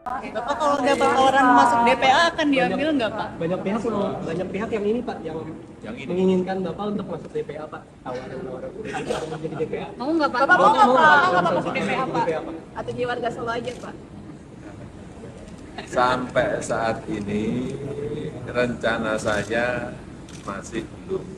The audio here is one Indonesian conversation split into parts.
Bapak kalau dapat tawaran masuk DPA akan diambil nggak Pak? Banyak pihak yang ini Pak, yang menginginkan Bapak untuk masuk DPA Pak, tawaran-tawaran untuk menjadi DPA. Mau nggak Pak? Bapak mau nggak Pak? Bapak Bapak masuk DPA Pak? DPA, Pak. Atau jadi warga Solo aja Pak? Sampai saat ini rencana saya masih belum.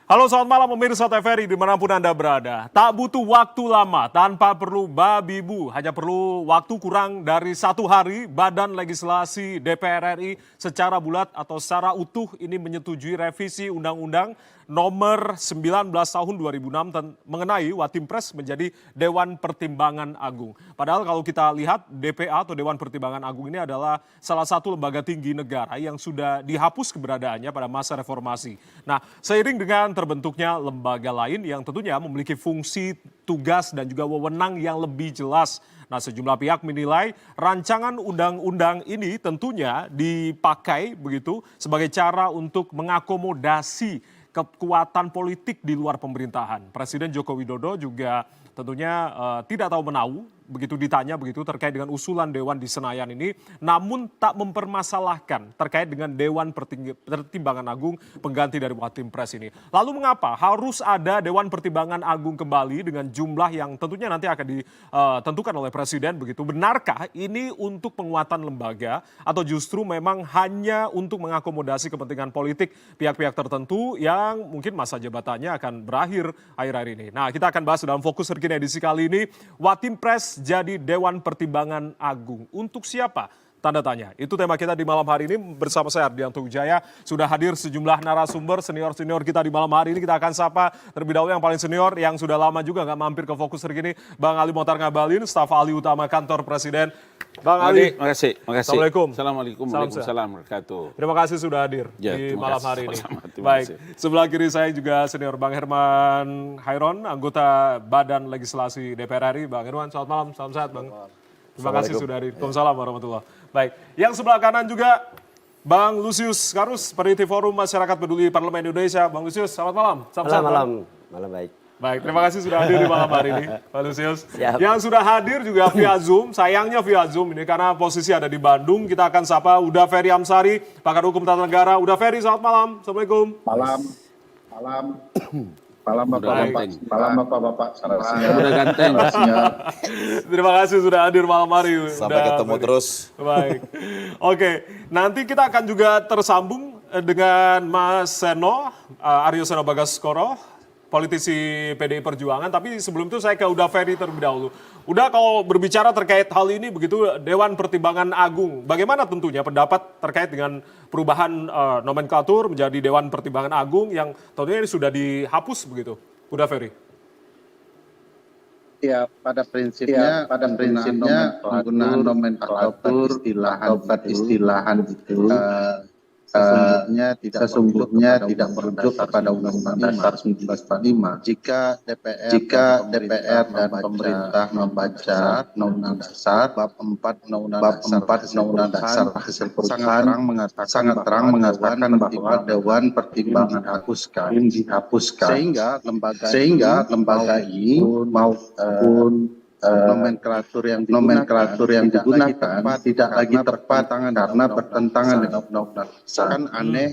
Halo selamat malam pemirsa TVRI dimanapun Anda berada. Tak butuh waktu lama tanpa perlu babi bu. Hanya perlu waktu kurang dari 1 hari Badan Legislasi DPR RI secara bulat atau secara utuh ini menyetujui revisi Undang-Undang nomor 19 tahun 2006 mengenai Watimpres menjadi Dewan Pertimbangan Agung. Padahal kalau kita lihat DPA atau Dewan Pertimbangan Agung ini adalah salah satu lembaga tinggi negara yang sudah dihapus keberadaannya pada masa reformasi. Nah, seiring dengan terbentuknya lembaga lain yang tentunya memiliki fungsi, tugas dan juga wewenang yang lebih jelas. Nah, sejumlah pihak menilai rancangan undang-undang ini tentunya dipakai begitu sebagai cara untuk mengakomodasi kekuatan politik di luar pemerintahan. Presiden Joko Widodo juga tentunya tidak tahu menahu begitu ditanya begitu terkait dengan usulan Dewan di Senayan ini, namun tak mempermasalahkan terkait dengan Dewan Pertimbangan Agung pengganti dari Watimpres ini. Lalu mengapa harus ada Dewan Pertimbangan Agung kembali dengan jumlah yang tentunya nanti akan ditentukan oleh Presiden begitu? Benarkah ini untuk penguatan lembaga atau justru memang hanya untuk mengakomodasi kepentingan politik pihak-pihak tertentu yang mungkin masa jabatannya akan berakhir akhir-akhir ini? Nah, kita akan bahas dalam Fokus Terkini edisi kali ini, Watimpres jadi Dewan Pertimbangan Agung. Untuk siapa? Tanda tanya. Itu tema kita di malam hari ini bersama saya Ardianto Wijaya. Sudah hadir sejumlah narasumber senior-senior kita di malam hari ini. Kita akan sapa terlebih dahulu yang paling senior yang sudah lama juga nggak mampir ke Fokus Terkini, Bang Ali Mohtar Ngabalin, staf ahli utama kantor Presiden. Bang Ali, terima kasih. Assalamualaikum. Assalamualaikum warahmatullahi wabarakatuh. Terima kasih sudah hadir Ya, di terima malam kasih. hari ini. Sama-sama, terima Baik, kasih. sebelah kiri saya juga senior Bang Herman Hairon, anggota Badan Legislasi DPR RI. Bang Herman, selamat malam, salam sehat Bang. Terima kasih sudah hadir. Waalaikumsalam warahmatullahi. Baik, yang sebelah kanan juga Bang Lusius Karus, peneliti Forum Masyarakat Peduli Parlemen Indonesia. Bang Lusius, selamat malam. Salam sehat, Bang. Malam baik. Baik, terima kasih sudah hadir di malam hari ini, Pak Lusius. Siap. Yang sudah hadir juga via Zoom, sayangnya via Zoom ini karena posisi ada di Bandung. Kita akan sapa Uda Ferry Amsari, pakar hukum tata negara. Uda Ferry, selamat malam. Assalamualaikum. Malam Bapak-Bapak, malam Bapak-Bapak, Udah ganteng. Terima kasih sudah hadir malam hari. Sampai Uda ketemu Ferry. terus. Baik. Oke, nanti kita akan juga tersambung dengan Mas Seno, Aryo Seno Bagaskoro, politisi PDI Perjuangan. Tapi sebelum itu saya ke Uda Ferry terlebih dahulu. Udah, kalau berbicara terkait hal ini begitu, Dewan Pertimbangan Agung, bagaimana tentunya pendapat terkait dengan perubahan nomenklatur menjadi Dewan Pertimbangan Agung yang tentunya ini sudah dihapus begitu, Uda Ferry? Ya, pada prinsipnya penggunaan nomenklatur istilahan itu sesungguhnya tidak merujuk kepada Undang-Undang Dasar 1945. Jika DPR dan pemerintah membaca Undang-Undang Dasar bab 4 Undang-Undang Dasar sangat terang mengatakan bahwa Dewan Pertimbangan dihapuskan sehingga lembaga ini maupun nomenklatur yang digunakan tidak lagi tepat karena bertentangan dengan undang-undang. Kan aneh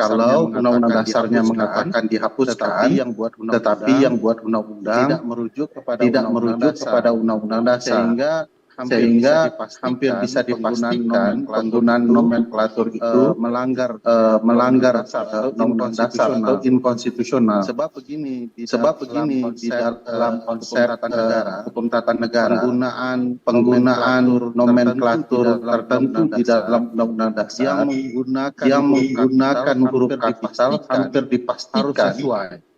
kalau undang-undang dasarnya mengatakan dihapuskan, tetapi yang buat undang-undang tidak merujuk kepada undang-undang dasar. Sehingga hampir bisa dipastikan penggunaan nomenklatur itu melanggar undang-undang dasar atau inkonstitusional. Sebab begini di dalam konsep hukum tata negara penggunaan nomenklatur tertentu di dalam undang-undang dasar yang menggunakan huruf kapital hampir dipastikan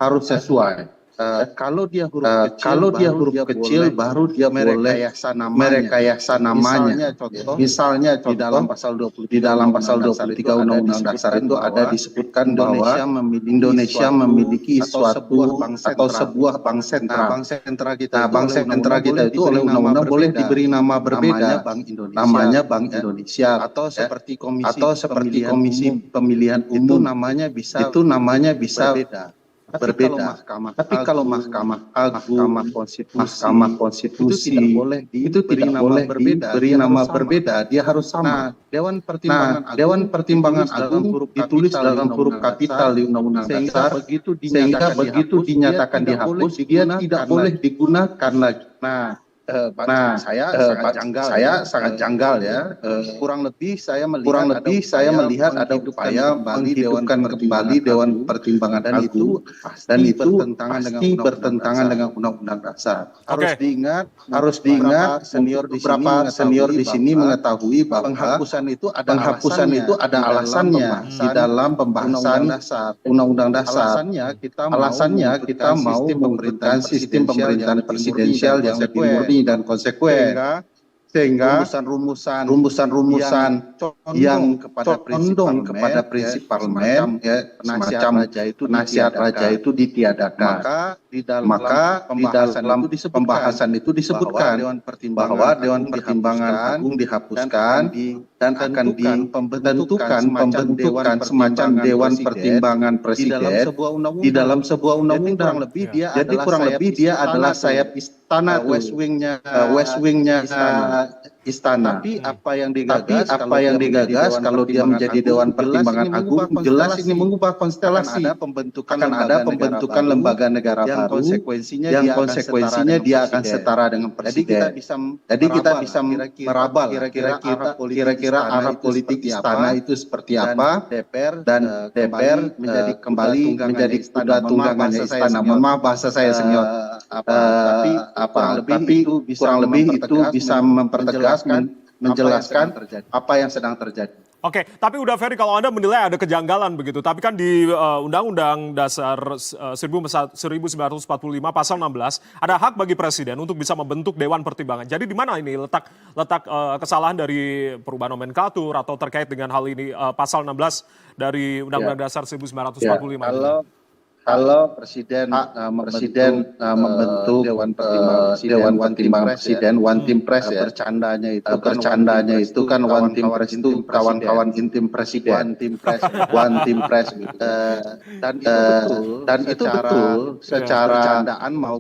harus sesuai. Kalau dia huruf kecil baru dia merekayasa namanya. Misalnya di dalam pasal 23 Undang-Undang Dasar itu ada disebutkan bahwa Indonesia memiliki suatu atau sebuah bank sentral. Bank sentral kita itu oleh undang-undang boleh diberi nama berbeda, namanya Bank Indonesia atau seperti komisi pemilihan umum namanya bisa berbeda. Tapi kalau Mahkamah Agung, Mahkamah Konstitusi itu tidak boleh diberi nama berbeda, dia harus sama. Dewan Pertimbangan Agung ditulis dalam huruf kapital di Undang-Undang Dasar, sehingga begitu dinyatakan dihapus, dia tidak boleh digunakan lagi. Saya sangat janggal ya. Kurang lebih saya melihat ada upaya menghidupkan kembali Dewan Pertimbangan Agung dan itu pasti bertentangan dengan Undang-Undang Dasar. Harus diingat senior di sini mengetahui bahwa penghapusan itu ada alasannya di dalam pembahasan Undang-Undang Dasar. Alasannya kita mau membentukkan sistem pemerintahan presidensial yang lebih murni dan konsekuen, sehingga rumusan yang condong kepada prinsip parlemen, semacam penasihat raja itu ditiadakan. Maka di dalam pembahasan itu disebutkan bahwa Dewan Pertimbangan Agung dihapuskan dan akan pembentukan semacam Dewan Pertimbangan Presiden di dalam sebuah undang-undang. Jadi kurang lebih dia adalah sayap istana, West Wing-nya istana. Tapi apa yang digagas kalau dia menjadi Dewan Pertimbangan Agung, jelas ini mengubah konstelasi. Akan ada pembentukan lembaga negara baru yang konsekuensinya dia akan setara dengan presiden. Jadi kita bisa meraba kira-kira arah politik istana itu seperti apa, dan DPR kembali menjadi kuda tunggangannya istana. Mohon maaf bahasa saya senior. Tapi kurang lebih itu bisa mempertegas menjelaskan apa yang sedang terjadi. Oke, tapi udah Ferry, kalau Anda menilai ada kejanggalan begitu, tapi kan di Undang-Undang Dasar 1945 pasal 16 ada hak bagi presiden untuk bisa membentuk Dewan Pertimbangan. Jadi di mana ini letak kesalahan dari perubahan nomenklatur atau terkait dengan hal ini pasal 16 dari Undang-Undang Dasar 1945? Kalau presiden membentuk Dewan Pertimbangan Presiden, One Team Press ya. Bercandanya itu kan One Team Press itu kawan-kawan intim presiden. One Team Press gitu. Dan itu betul secara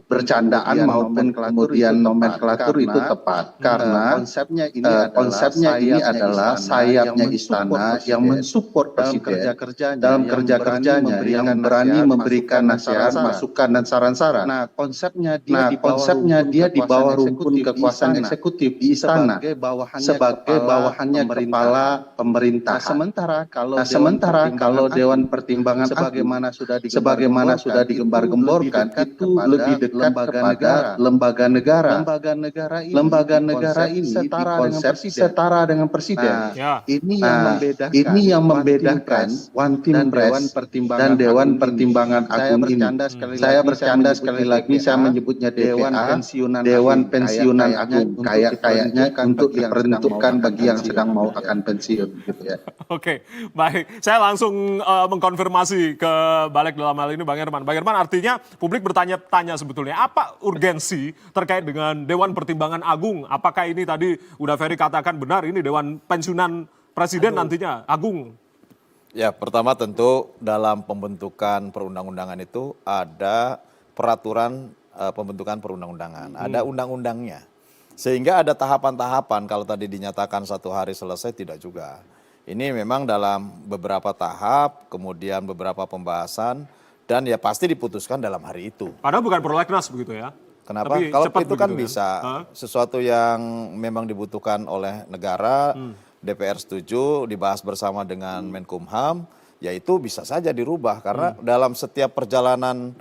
bercandaan maupun kemudian nomenklatur itu tepat karena konsepnya ini adalah sayapnya istana yang mensupport presiden dalam kerja-kerjanya yang berani memberikan nasihat, masukan dan saran-saran. Nah, konsepnya dia di bawah rumpun kekuasaan eksekutif di istana sebagai bawahannya kepala pemerintah. Sementara kalau Dewan Pertimbangan sebagaimana sudah digembar-gemborkan itu lebih dekat kepada lembaga negara. Lembaga negara ini setara dengan presiden. Ini yang membedakan One Team Press dan Dewan Pertimbangan Pensiunan Agung ini. Saya bercanda sekali lagi, saya menyebutnya DPA, Dewan Pensiunan Agung. Kayaknya untuk diperuntukkan bagi yang sedang mau akan pensiun, gitu ya. Oke, baik. Saya langsung mengkonfirmasi ke balik dalam hal ini Bang Herman. Bang Herman, artinya publik bertanya-tanya sebetulnya apa urgensi terkait dengan Dewan Pertimbangan Agung? Apakah ini tadi udah Ferry katakan benar ini Dewan Pensiunan Presiden nantinya Agung? Ya, pertama tentu dalam pembentukan perundang-undangan itu ada peraturan pembentukan perundang-undangan, ada undang-undangnya. Sehingga ada tahapan-tahapan, kalau tadi dinyatakan 1 hari selesai, tidak juga. Ini memang dalam beberapa tahap, kemudian beberapa pembahasan, dan ya pasti diputuskan dalam hari itu. Padahal bukan prolegnas begitu ya? Kenapa? Tapi Kalau cepat itu kan begitu bisa, ya? sesuatu yang memang dibutuhkan oleh negara, DPR setuju, dibahas bersama dengan Menkumham, ya itu bisa saja dirubah. Karena dalam setiap perjalanan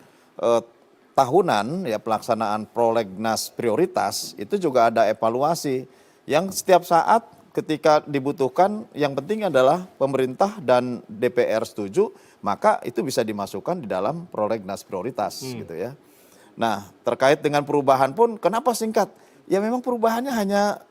tahunan, ya pelaksanaan prolegnas prioritas, itu juga ada evaluasi. Yang setiap saat ketika dibutuhkan, yang penting adalah pemerintah dan DPR setuju, maka itu bisa dimasukkan di dalam prolegnas prioritas gitu ya. Nah, terkait dengan perubahan pun, kenapa singkat? Ya memang perubahannya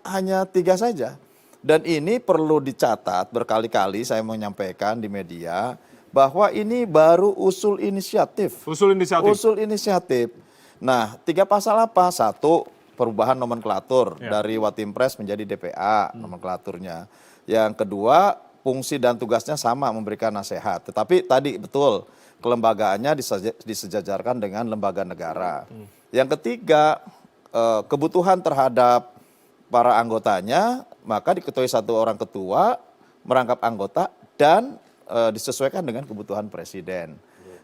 hanya 3 saja. Dan ini perlu dicatat berkali-kali saya menyampaikan di media bahwa ini baru usul inisiatif. Usul inisiatif. Usul inisiatif. Nah, 3 pasal apa? 1, perubahan nomenklatur dari Watimpres menjadi DPA nomenklaturnya. Yang kedua, fungsi dan tugasnya sama, memberikan nasihat. Tetapi tadi betul, kelembagaannya disejajarkan dengan lembaga negara. Yang ketiga, kebutuhan terhadap para anggotanya, maka diketuai 1 orang ketua, merangkap anggota, dan disesuaikan dengan kebutuhan presiden.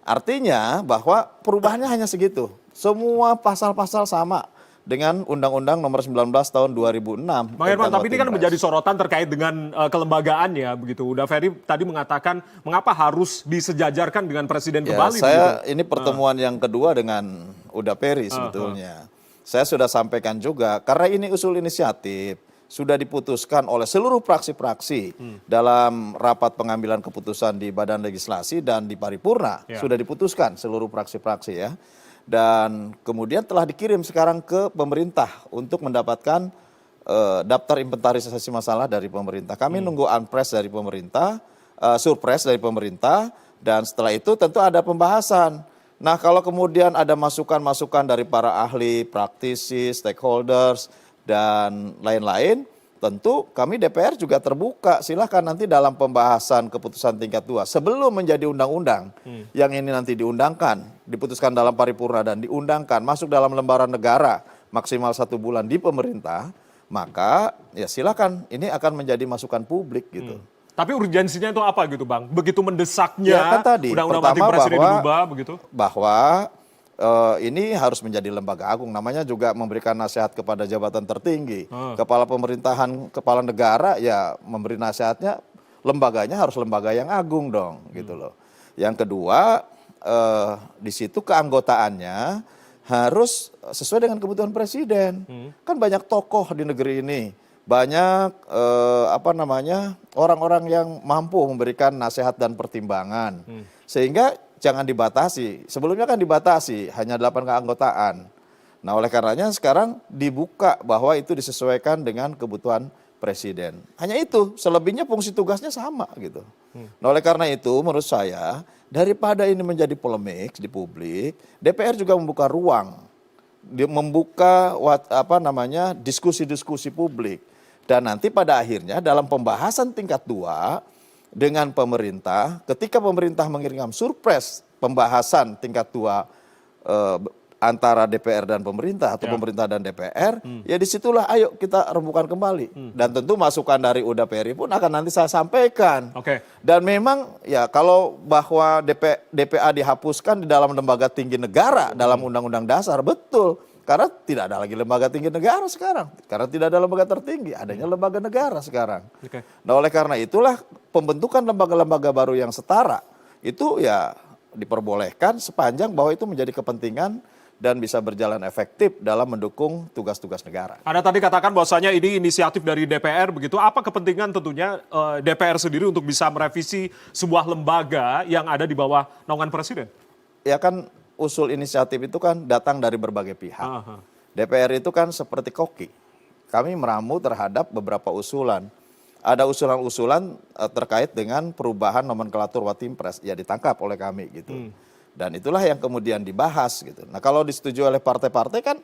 Artinya bahwa perubahannya hanya segitu. Semua pasal-pasal sama dengan Undang-Undang Nomor 19 Tahun 2006. Bang Herman, tapi ini kan menjadi sorotan terkait dengan kelembagaannya begitu. Udah Ferry tadi mengatakan mengapa harus disejajarkan dengan presiden kembali. Saya begitu? ini pertemuan yang kedua dengan Uda Ferry sebetulnya. Saya sudah sampaikan juga karena ini usul inisiatif sudah diputuskan oleh seluruh fraksi-fraksi dalam rapat pengambilan keputusan di Badan Legislasi dan di Paripurna. Sudah diputuskan seluruh fraksi-fraksi ya. Dan kemudian telah dikirim sekarang ke pemerintah untuk mendapatkan daftar inventarisasi masalah dari pemerintah. Kami nunggu unpress dari pemerintah, surpres dari pemerintah, dan setelah itu tentu ada pembahasan. Nah, kalau kemudian ada masukan-masukan dari para ahli, praktisi, stakeholders, dan lain-lain, tentu kami DPR juga terbuka. Silahkan nanti dalam pembahasan keputusan tingkat 2, sebelum menjadi undang-undang, yang ini nanti diundangkan, diputuskan dalam paripurna dan diundangkan, masuk dalam lembaran negara, maksimal 1 bulan di pemerintah, maka ya silakan, ini akan menjadi masukan publik gitu. Tapi urgensinya itu apa gitu Bang? Begitu mendesaknya Ya, kan tadi, undang-undang anti presiden dirubah begitu? Bahwa ini harus menjadi lembaga agung. Namanya juga memberikan nasihat kepada jabatan tertinggi. Kepala pemerintahan, kepala negara ya memberi nasihatnya, lembaganya harus lembaga yang agung dong gitu loh. Yang kedua, di situ keanggotaannya harus sesuai dengan kebutuhan presiden. Kan banyak tokoh di negeri ini. Banyak orang-orang yang mampu memberikan nasihat dan pertimbangan. Sehingga jangan dibatasi. Sebelumnya kan dibatasi, hanya 8 keanggotaan. Nah, oleh karenanya sekarang dibuka bahwa itu disesuaikan dengan kebutuhan presiden. Hanya itu, selebihnya fungsi tugasnya sama gitu. Nah, oleh karena itu menurut saya daripada ini menjadi polemik di publik, DPR juga membuka ruang, membuka diskusi-diskusi publik. Dan nanti pada akhirnya dalam pembahasan tingkat 2 dengan pemerintah, ketika pemerintah mengirimkan surpres pembahasan tingkat 2 antara DPR dan pemerintah atau pemerintah dan DPR, ya disitulah ayo kita rembukan kembali. Dan tentu masukan dari Uda Ferry pun akan nanti saya sampaikan. Dan memang ya kalau bahwa DPA dihapuskan di dalam lembaga tinggi negara dalam Undang-Undang Dasar, betul. Karena tidak ada lagi lembaga tinggi negara sekarang. Karena tidak ada lembaga tertinggi, adanya lembaga negara sekarang. Nah, oleh karena itulah pembentukan lembaga-lembaga baru yang setara itu ya diperbolehkan sepanjang bahwa itu menjadi kepentingan dan bisa berjalan efektif dalam mendukung tugas-tugas negara. Anda tadi katakan bahwasanya ini inisiatif dari DPR begitu. Apa kepentingan tentunya DPR sendiri untuk bisa merevisi sebuah lembaga yang ada di bawah naungan presiden? ya kan usul inisiatif itu kan datang dari berbagai pihak. DPR itu kan seperti koki. Kami meramu terhadap beberapa usulan. Ada usulan-usulan terkait dengan perubahan nomenklatur Watimpres, ya ditangkap oleh kami gitu. Dan itulah yang kemudian dibahas gitu. Nah kalau disetujui oleh partai-partai kan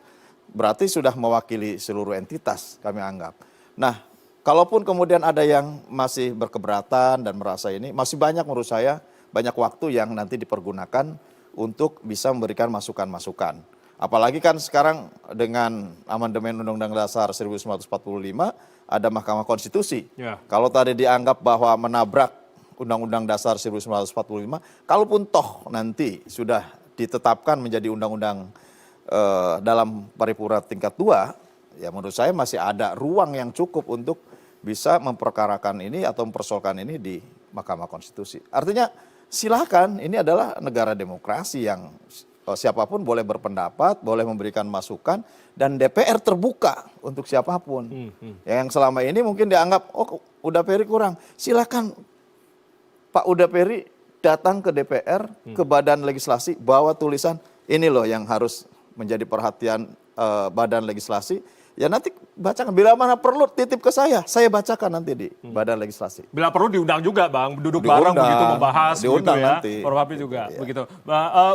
berarti sudah mewakili seluruh entitas kami anggap. Nah kalaupun kemudian ada yang masih berkeberatan dan merasa ini, masih banyak menurut saya, banyak waktu yang nanti dipergunakan untuk bisa memberikan masukan-masukan. Apalagi kan sekarang dengan amandemen Undang-Undang Dasar 1945 ada Mahkamah Konstitusi. Ya. Kalau tadi dianggap bahwa menabrak Undang-Undang Dasar 1945, kalaupun toh nanti sudah ditetapkan menjadi undang-undang dalam paripurna tingkat 2, ya menurut saya masih ada ruang yang cukup untuk bisa memperkarakan ini atau mempersoalkan ini di Mahkamah Konstitusi. Artinya silakan, ini adalah negara demokrasi yang siapapun boleh berpendapat, boleh memberikan masukan, dan DPR terbuka untuk siapapun. Yang selama ini mungkin dianggap, oh Uda Peri kurang, silakan Pak Uda Peri datang ke DPR, ke Badan Legislasi, bawa tulisan, ini loh yang harus menjadi perhatian Badan Legislasi. Ya nanti bacakan, bila mana perlu titip ke saya bacakan nanti di Badan Legislasi. Bila perlu diundang juga Bang, duduk bareng begitu membahas diundang gitu ya. nanti. Formapi juga Iya. begitu.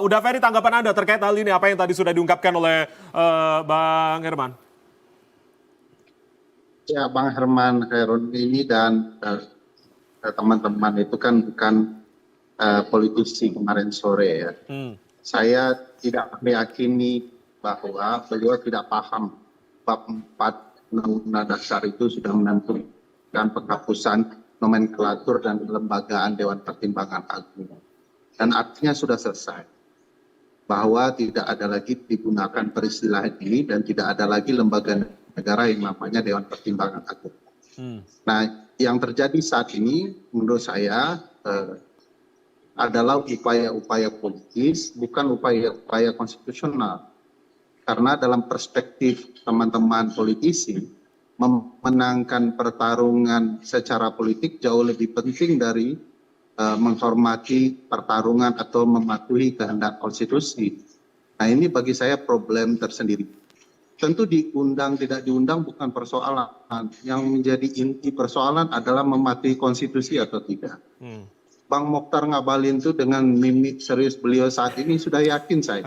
Uda Ferry, tanggapan Anda terkait hal ini, apa yang tadi sudah diungkapkan oleh Bang Herman? Ya, Bang Herman Khairun ini dan teman-teman itu kan bukan politisi kemarin sore ya. Saya tidak meyakini bahwa beliau tidak paham bab 4 Undang-Undang Dasar itu sudah menentukan penghapusan nomenklatur dan kelembagaan Dewan Pertimbangan Agung. Dan artinya sudah selesai. Bahwa tidak ada lagi digunakan peristilah ini dan tidak ada lagi lembaga negara yang namanya Dewan Pertimbangan Agung. Nah, yang terjadi saat ini menurut saya adalah upaya-upaya politis, bukan upaya-upaya konstitusional. Karena dalam perspektif teman-teman politisi, memenangkan pertarungan secara politik jauh lebih penting dari menghormati pertarungan atau mematuhi kehendak konstitusi. Nah ini bagi saya problem tersendiri. Tentu diundang tidak diundang bukan persoalan. Yang menjadi inti persoalan adalah mematuhi konstitusi atau tidak. Bang Mokhtar Ngabalin itu dengan mimik serius beliau saat ini sudah yakin saya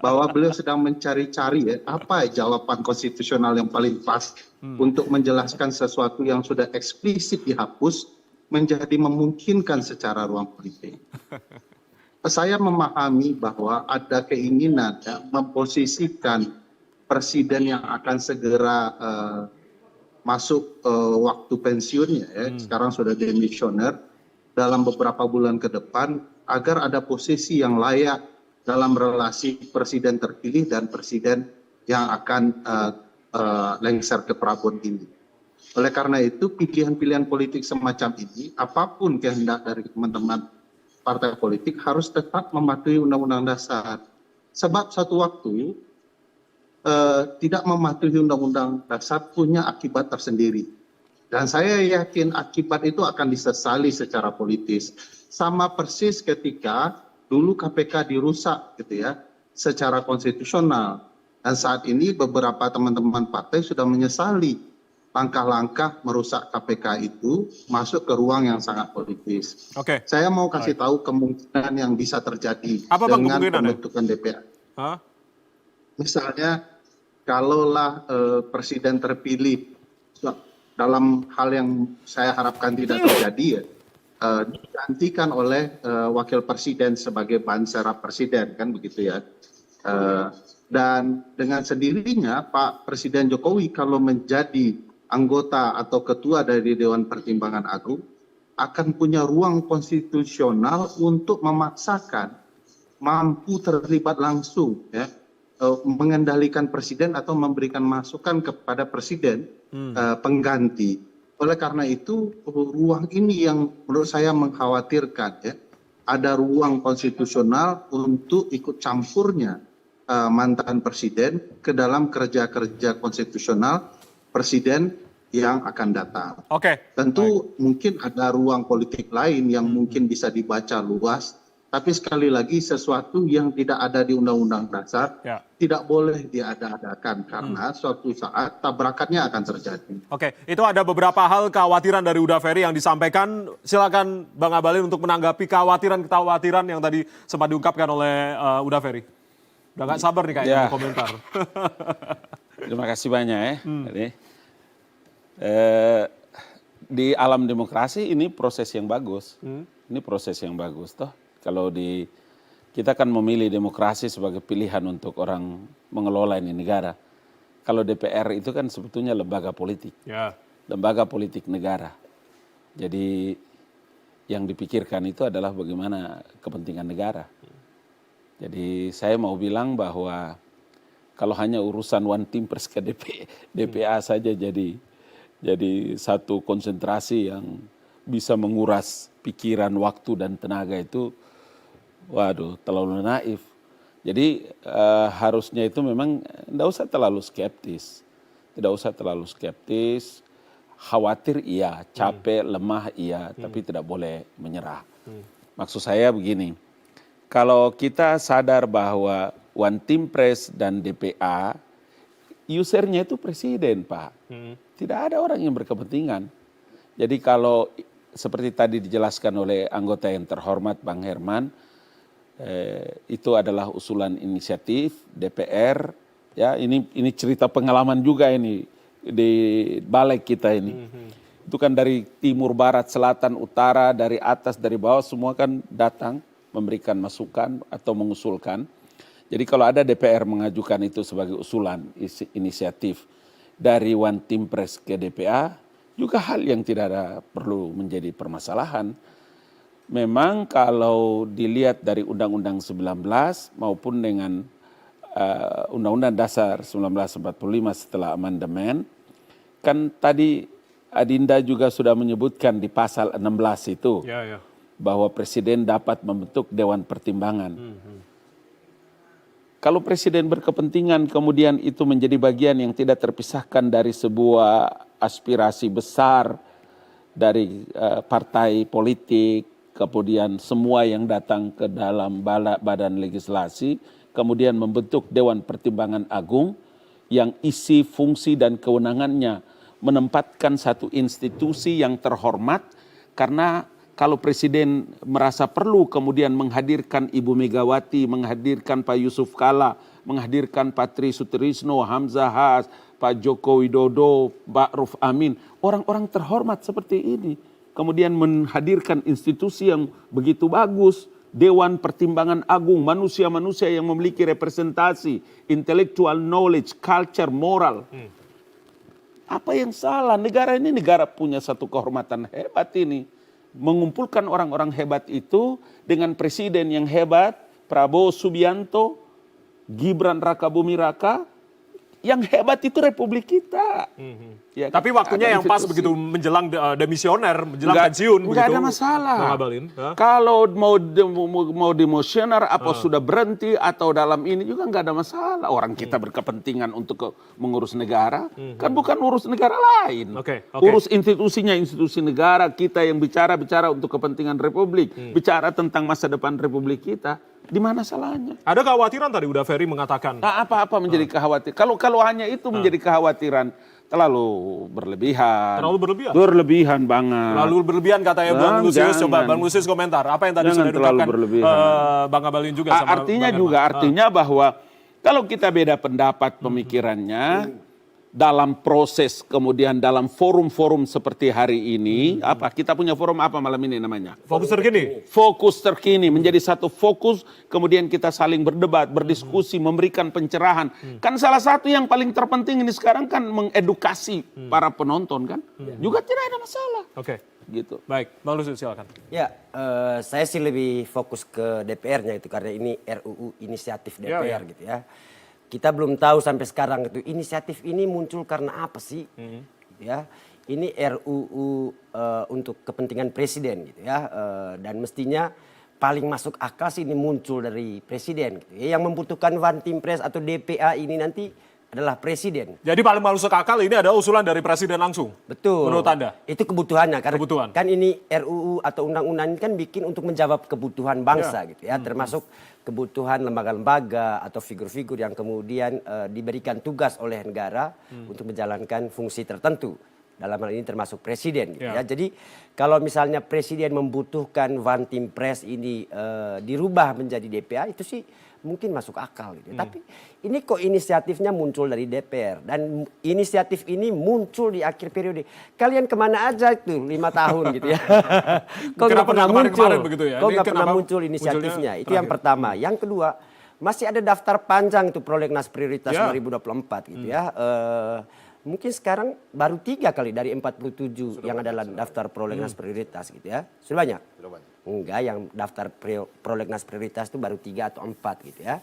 bahwa beliau sedang mencari-cari apa jawaban konstitusional yang paling pas untuk menjelaskan sesuatu yang sudah eksplisit dihapus menjadi memungkinkan secara ruang politik. Saya memahami bahwa ada keinginan memposisikan presiden yang akan segera masuk waktu pensiunnya sekarang sudah demisioner dalam beberapa bulan ke depan agar ada posisi yang layak dalam relasi presiden terpilih dan presiden yang akan lengser ke Prabon ini. Oleh karena itu pilihan-pilihan politik semacam ini apapun kehendak dari teman-teman partai politik harus tetap mematuhi Undang-Undang Dasar. Sebab satu waktu tidak mematuhi Undang-Undang Dasar punya akibat tersendiri. Dan saya yakin akibat itu akan disesali secara politis. Sama persis ketika dulu KPK dirusak gitu ya, secara konstitusional. Dan saat ini beberapa teman-teman partai sudah menyesali langkah-langkah merusak KPK itu masuk ke ruang yang sangat politis. Oke. Saya mau kasih tahu kemungkinan yang bisa terjadi Apa, Bang, dengan kemungkinan, pembentukan DPR. Misalnya, kalaulah presiden terpilih dalam hal yang saya harapkan tidak terjadi digantikan oleh wakil presiden sebagai bahan serap presiden kan begitu ya. Dan dengan sendirinya Pak Presiden Jokowi kalau menjadi anggota atau ketua dari Dewan Pertimbangan Agung akan punya ruang konstitusional untuk memaksakan mampu terlibat langsung ya mengendalikan presiden atau memberikan masukan kepada presiden pengganti. Oleh karena itu ruang ini yang menurut saya mengkhawatirkan ya. Ada ruang konstitusional untuk ikut campurnya mantan presiden ke dalam kerja-kerja konstitusional presiden yang akan datang. Oke. Tentu mungkin ada ruang politik lain yang mungkin bisa dibaca luas Tapi sekali lagi sesuatu yang tidak ada di Undang-Undang Dasar tidak boleh diada-adakan karena suatu saat tabrakannya akan terjadi. Oke, itu ada beberapa hal kekhawatiran dari Huda Ferry yang disampaikan. Silakan Bang Abalin untuk menanggapi kekhawatiran yang tadi sempat diungkapkan oleh Huda Ferry. Udah gak sabar nih kayaknya komentar. Terima kasih banyak ya. Jadi, di alam demokrasi ini proses yang bagus. Ini proses yang bagus toh. Kalau kita kan memilih demokrasi sebagai pilihan untuk orang mengelola ini negara. Kalau DPR itu kan sebetulnya lembaga politik. Lembaga politik negara. Jadi yang dipikirkan itu adalah bagaimana kepentingan negara. Jadi saya mau bilang bahwa kalau hanya urusan one team press ke DPA saja jadi satu konsentrasi yang bisa menguras pikiran, waktu dan tenaga itu, waduh, terlalu naif. Jadi harusnya itu memang tidak usah terlalu skeptis. Tidak usah terlalu skeptis, khawatir iya, capek, lemah iya, tapi tidak boleh menyerah. Maksud saya begini, kalau kita sadar bahwa one team press dan DPA, usernya itu presiden, Pak. Tidak ada orang yang berkepentingan. Jadi kalau seperti tadi dijelaskan oleh anggota yang terhormat Bang Herman, itu adalah usulan inisiatif DPR. Ya, ini cerita pengalaman juga ini di balik kita ini. Itu kan dari timur, barat, selatan, utara, dari atas, dari bawah, semua kan datang memberikan masukan atau mengusulkan. Jadi kalau ada DPR mengajukan itu sebagai usulan inisiatif dari one team press ke DPA, juga hal yang tidak ada perlu menjadi permasalahan. Memang kalau dilihat dari Undang-Undang 19 maupun dengan Undang-Undang Dasar 1945 setelah amandemen, kan tadi Adinda juga sudah menyebutkan di pasal 16 itu bahwa presiden dapat membentuk Dewan Pertimbangan. Kalau presiden berkepentingan kemudian itu menjadi bagian yang tidak terpisahkan dari sebuah aspirasi besar dari partai politik, kemudian semua yang datang ke dalam badan legislasi, kemudian membentuk Dewan Pertimbangan Agung yang isi fungsi dan kewenangannya menempatkan satu institusi yang terhormat, karena kalau presiden merasa perlu kemudian menghadirkan Ibu Megawati, menghadirkan Pak Yusuf Kalla, menghadirkan Pak Tri Sutrisno, Hamzah Has, Pak Joko Widodo, Pak Ruf Amin, orang-orang terhormat seperti ini. Kemudian menghadirkan institusi yang begitu bagus, Dewan Pertimbangan Agung, manusia-manusia yang memiliki representasi, intellectual knowledge, culture, moral. Apa yang salah? Negara ini negara punya satu kehormatan hebat ini. Mengumpulkan orang-orang hebat itu dengan presiden yang hebat, Prabowo Subianto, Gibran Rakabuming Raka, yang hebat itu Republik kita. Ya, tapi waktunya yang pas begitu menjelang demisioner, menjelang pensiun. Enggak ada masalah. Kalau mau demosioner apa sudah berhenti atau dalam ini juga enggak ada masalah. Orang kita berkepentingan untuk mengurus negara, kan bukan urus negara lain. Urus institusinya, institusi negara, kita yang bicara untuk kepentingan Republik, bicara tentang masa depan Republik kita. Di mana salahnya? Ada kekhawatiran tadi Huda Ferry mengatakan. Nah, apa menjadi kekhawatiran? Kalau hanya itu menjadi kekhawatiran, terlalu berlebihan. Terlalu berlebihan? Berlebihan banget. Terlalu berlebihan katanya Bang Lusius. Coba Bang Lusius komentar. Apa yang tadi sudah diungkapkan Bang Abalin juga sama Artinya bahwa kalau kita beda pendapat pemikirannya, dalam proses kemudian dalam forum-forum seperti hari ini, kita punya forum apa malam ini namanya? Fokus terkini. Fokus terkini menjadi satu fokus, kemudian kita saling berdebat, berdiskusi, memberikan pencerahan. Kan salah satu yang paling terpenting ini sekarang kan mengedukasi para penonton kan, juga tidak ada masalah. Gitu. Baik, Bang Lusius silakan. Ya, saya sih lebih fokus ke DPR-nya itu karena ini RUU inisiatif DPR gitu ya. Kita belum tahu sampai sekarang itu inisiatif ini muncul karena apa sih? Ya, ini RUU untuk kepentingan presiden gitu ya. Dan mestinya paling masuk akal sih ini muncul dari presiden gitu ya. Yang membutuhkan one team press atau DPA ini nanti adalah presiden. Jadi paling masuk akal ini ada usulan dari presiden langsung. Betul. Menurut Anda? Itu kebutuhannya karena Kebutuhan. kan ini RUU atau undang-undang ini kan bikin untuk menjawab kebutuhan bangsa gitu ya, termasuk kebutuhan lembaga-lembaga atau figur-figur yang kemudian diberikan tugas oleh negara untuk menjalankan fungsi tertentu. Dalam hal ini termasuk presiden gitu ya. Jadi kalau misalnya presiden membutuhkan One Team Press ini dirubah menjadi DPA itu sih mungkin masuk akal gitu. Tapi ini kok inisiatifnya muncul dari DPR dan inisiatif ini muncul di akhir periode. Kalian kemana aja itu 5 tahun gitu ya? Kok nggak pernah muncul? Begitu ya? Kok Ini nggak pernah kenapa muncul inisiatifnya? Itu terakhir? yang pertama. Yang kedua, masih ada daftar panjang itu prolegnas prioritas 2024 gitu ya. Mungkin sekarang baru 3 kali dari 47 yang adalah daftar prolegnas prioritas gitu ya. Sudah banyak? Enggak, yang daftar prolegnas prioritas itu baru 3 atau 4 gitu ya.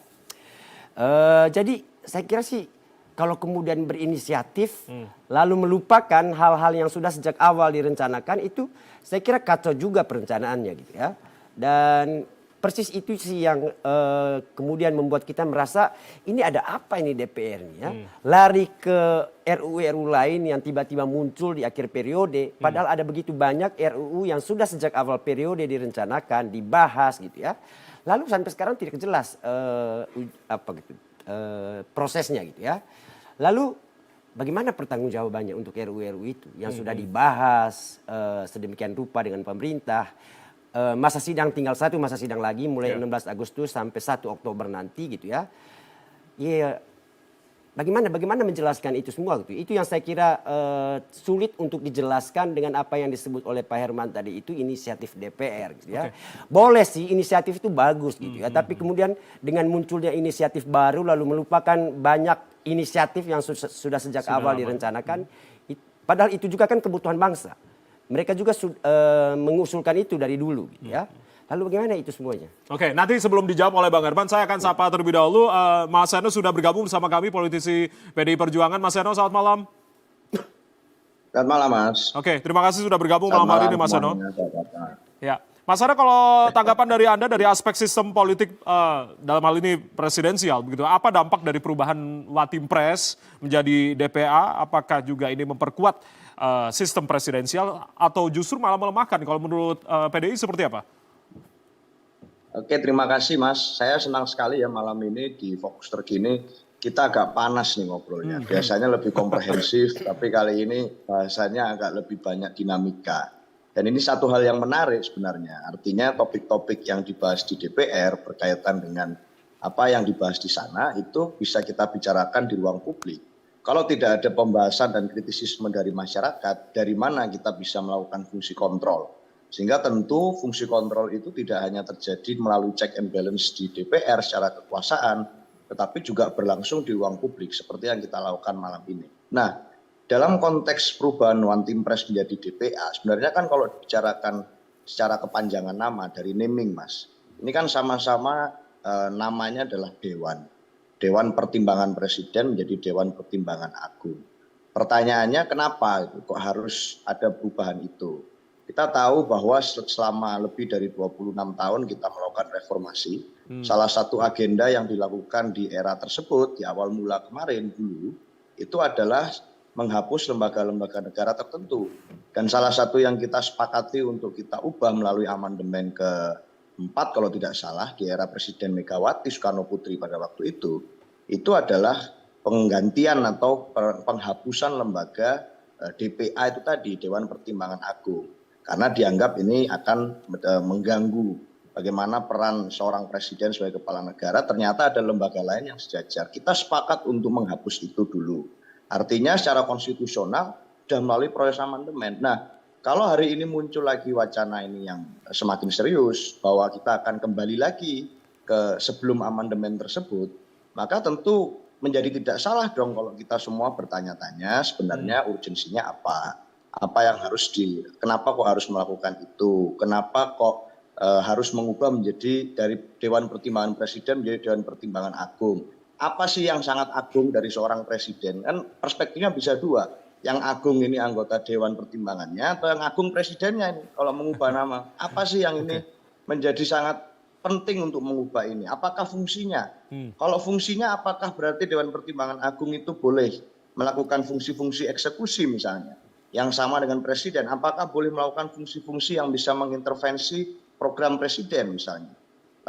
Jadi saya kira sih kalau kemudian berinisiatif lalu melupakan hal-hal yang sudah sejak awal direncanakan itu saya kira kacau juga perencanaannya gitu ya. Dan persis itu sih yang kemudian membuat kita merasa ini ada apa ini DPR ini ya. Lari ke RUU lain yang tiba-tiba muncul di akhir periode. Padahal ada begitu banyak RUU yang sudah sejak awal periode direncanakan, dibahas gitu ya. Lalu sampai sekarang tidak jelas prosesnya gitu ya. Lalu bagaimana pertanggungjawabannya untuk RUU itu yang sudah dibahas sedemikian rupa dengan pemerintah. Masa sidang tinggal masa sidang lagi mulai 16 Agustus sampai 1 Oktober nanti gitu ya. Ya, bagaimana menjelaskan itu semua gitu. Itu yang saya kira sulit untuk dijelaskan dengan apa yang disebut oleh Pak Herman tadi itu inisiatif DPR gitu ya. Boleh sih inisiatif itu bagus gitu ya, tapi kemudian dengan munculnya inisiatif baru lalu melupakan banyak inisiatif yang sudah sejak awal direncanakan. Padahal itu juga kan kebutuhan bangsa. Mereka juga mengusulkan itu dari dulu gitu ya. Lalu bagaimana itu semuanya? Oke, nanti sebelum dijawab oleh Bang Herman, saya akan sapa terlebih dahulu. Mas Seno sudah bergabung bersama kami, politisi PDI Perjuangan. Mas Seno, selamat malam. Selamat malam, Mas. Oke, terima kasih sudah bergabung malam hari ini, Mas Seno. Ya, Mas Seno, kalau tanggapan dari Anda dari aspek sistem politik dalam hal ini presidensial, begitu, apa dampak dari perubahan Watim Pres menjadi DPA? Apakah juga ini memperkuat sistem presidensial atau justru malah melemahkan? Kalau menurut PDI seperti apa? Oke, terima kasih Mas. Saya senang sekali ya malam ini di Fokus Terkini kita agak panas nih ngobrolnya. Biasanya lebih komprehensif, tapi kali ini bahasanya agak lebih banyak dinamika. Dan ini satu hal yang menarik sebenarnya. Artinya topik-topik yang dibahas di DPR berkaitan dengan apa yang dibahas di sana itu bisa kita bicarakan di ruang publik. Kalau tidak ada pembahasan dan kritisisme dari masyarakat, dari mana kita bisa melakukan fungsi kontrol? Sehingga tentu fungsi kontrol itu tidak hanya terjadi melalui check and balance di DPR secara kekuasaan, tetapi juga berlangsung di ruang publik seperti yang kita lakukan malam ini. Nah, dalam konteks perubahan One Team Press menjadi DPA, sebenarnya kan kalau dibicarakan secara kepanjangan nama dari naming Mas, ini kan sama-sama namanya adalah Dewan. Dewan Pertimbangan Presiden menjadi Dewan Pertimbangan Agung. Pertanyaannya kenapa kok harus ada perubahan itu? Kita tahu bahwa selama lebih dari 26 tahun kita melakukan reformasi. Salah satu agenda yang dilakukan di era tersebut, di awal mula kemarin dulu, itu adalah menghapus lembaga-lembaga negara tertentu. Dan salah satu yang kita sepakati untuk kita ubah melalui amandemen ke-4 kalau tidak salah di era Presiden Megawati Soekarno Putri pada waktu itu adalah penggantian atau penghapusan lembaga DPA itu tadi, Dewan Pertimbangan Agung. Karena dianggap ini akan mengganggu bagaimana peran seorang presiden sebagai kepala negara, ternyata ada lembaga lain yang sejajar. Kita sepakat untuk menghapus itu dulu. Artinya secara konstitusional sudah melalui proses amandemen. Nah, kalau hari ini muncul lagi wacana ini yang semakin serius, bahwa kita akan kembali lagi ke sebelum amandemen tersebut, maka tentu menjadi tidak salah dong kalau kita semua bertanya-tanya sebenarnya urgensinya apa. Apa yang harus kenapa kok harus melakukan itu? Kenapa kok harus mengubah menjadi dari Dewan Pertimbangan Presiden menjadi Dewan Pertimbangan Agung? Apa sih yang sangat agung dari seorang presiden? Kan perspektifnya bisa dua. Yang agung ini anggota Dewan Pertimbangannya atau yang agung presidennya ini kalau mengubah nama. Apa sih yang ini menjadi sangat penting untuk mengubah ini? Apakah fungsinya? Kalau fungsinya apakah berarti Dewan Pertimbangan Agung itu boleh melakukan fungsi-fungsi eksekusi misalnya? Yang sama dengan presiden, apakah boleh melakukan fungsi-fungsi yang bisa mengintervensi program presiden misalnya?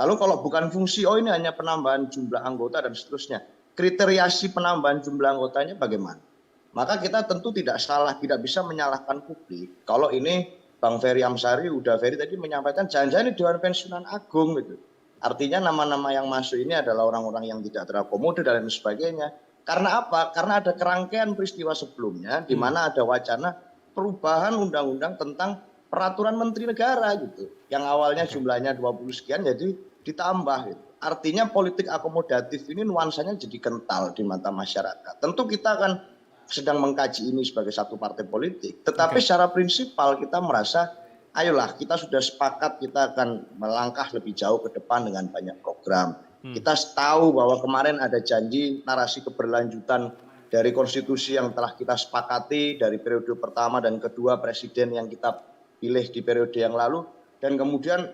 Lalu kalau bukan fungsi, oh ini hanya penambahan jumlah anggota dan seterusnya. Kriteria si penambahan jumlah anggotanya bagaimana? Maka kita tentu tidak salah, tidak bisa menyalahkan publik. Kalau ini Bang Ferry Amsari, Huda Ferry tadi menyampaikan jangan-jangan ini Dewan Pensiunan Agung gitu. Artinya nama-nama yang masuk ini adalah orang-orang yang tidak terakomodir dan lain sebagainya. Karena apa? Karena ada kerangkaian peristiwa sebelumnya di mana ada wacana perubahan undang-undang tentang peraturan menteri negara gitu. Yang awalnya jumlahnya 20 sekian jadi ditambah gitu. Artinya politik akomodatif ini nuansanya jadi kental di mata masyarakat. Tentu kita akan sedang mengkaji ini sebagai satu partai politik. Tetapi secara prinsipal kita merasa, ayolah kita sudah sepakat kita akan melangkah lebih jauh ke depan dengan banyak program. Kita tahu bahwa kemarin ada janji narasi keberlanjutan dari konstitusi yang telah kita sepakati dari periode pertama dan kedua presiden yang kita pilih di periode yang lalu. Dan kemudian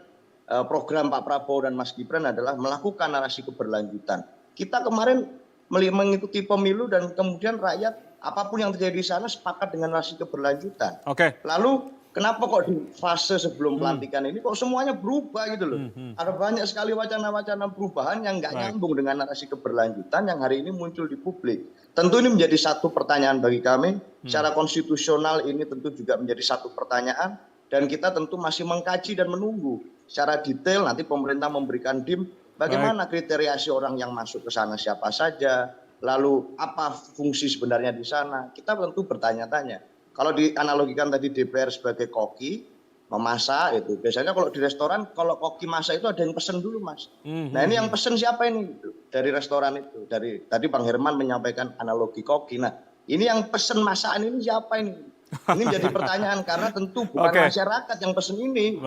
program Pak Prabowo dan Mas Gibran adalah melakukan narasi keberlanjutan. Kita kemarin mengikuti pemilu dan kemudian rakyat apapun yang terjadi di sana sepakat dengan narasi keberlanjutan. Lalu kenapa kok di fase sebelum pelantikan ini kok semuanya berubah gitu loh. Ada banyak sekali wacana-wacana perubahan yang nggak nyambung dengan narasi keberlanjutan yang hari ini muncul di publik. Tentu ini menjadi satu pertanyaan bagi kami. Secara konstitusional ini tentu juga menjadi satu pertanyaan. Dan kita tentu masih mengkaji dan menunggu secara detail nanti pemerintah memberikan DIM bagaimana kriteria si orang yang masuk ke sana siapa saja. Lalu apa fungsi sebenarnya di sana? Kita tentu bertanya-tanya. Kalau dianalogikan tadi DPR sebagai koki, memasak itu. Biasanya kalau di restoran, kalau koki masak itu ada yang pesen dulu mas. Nah ini yang pesen siapa ini? Dari restoran itu. Tadi Bang Herman menyampaikan analogi koki. Nah ini yang pesen masakan ini siapa ini? Ini menjadi pertanyaan karena tentu bukan masyarakat yang pesen ini.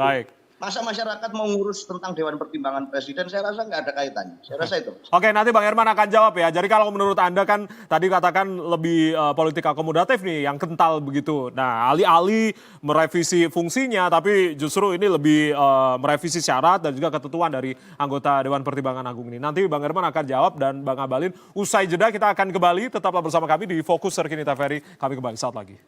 Masa masyarakat mau ngurus tentang Dewan Pertimbangan Presiden, saya rasa nggak ada kaitannya. Saya rasa itu. Oke, nanti Bang Herman akan jawab ya. Jadi kalau menurut Anda kan tadi katakan lebih politik akomodatif nih, yang kental begitu. Nah, alih-alih merevisi fungsinya, tapi justru ini lebih merevisi syarat dan juga ketentuan dari anggota Dewan Pertimbangan Agung ini. Nanti Bang Herman akan jawab dan Bang Abalin, usai jeda kita akan kembali. Tetaplah bersama kami di Fokus Terkini TVRI. Kami kembali saat lagi.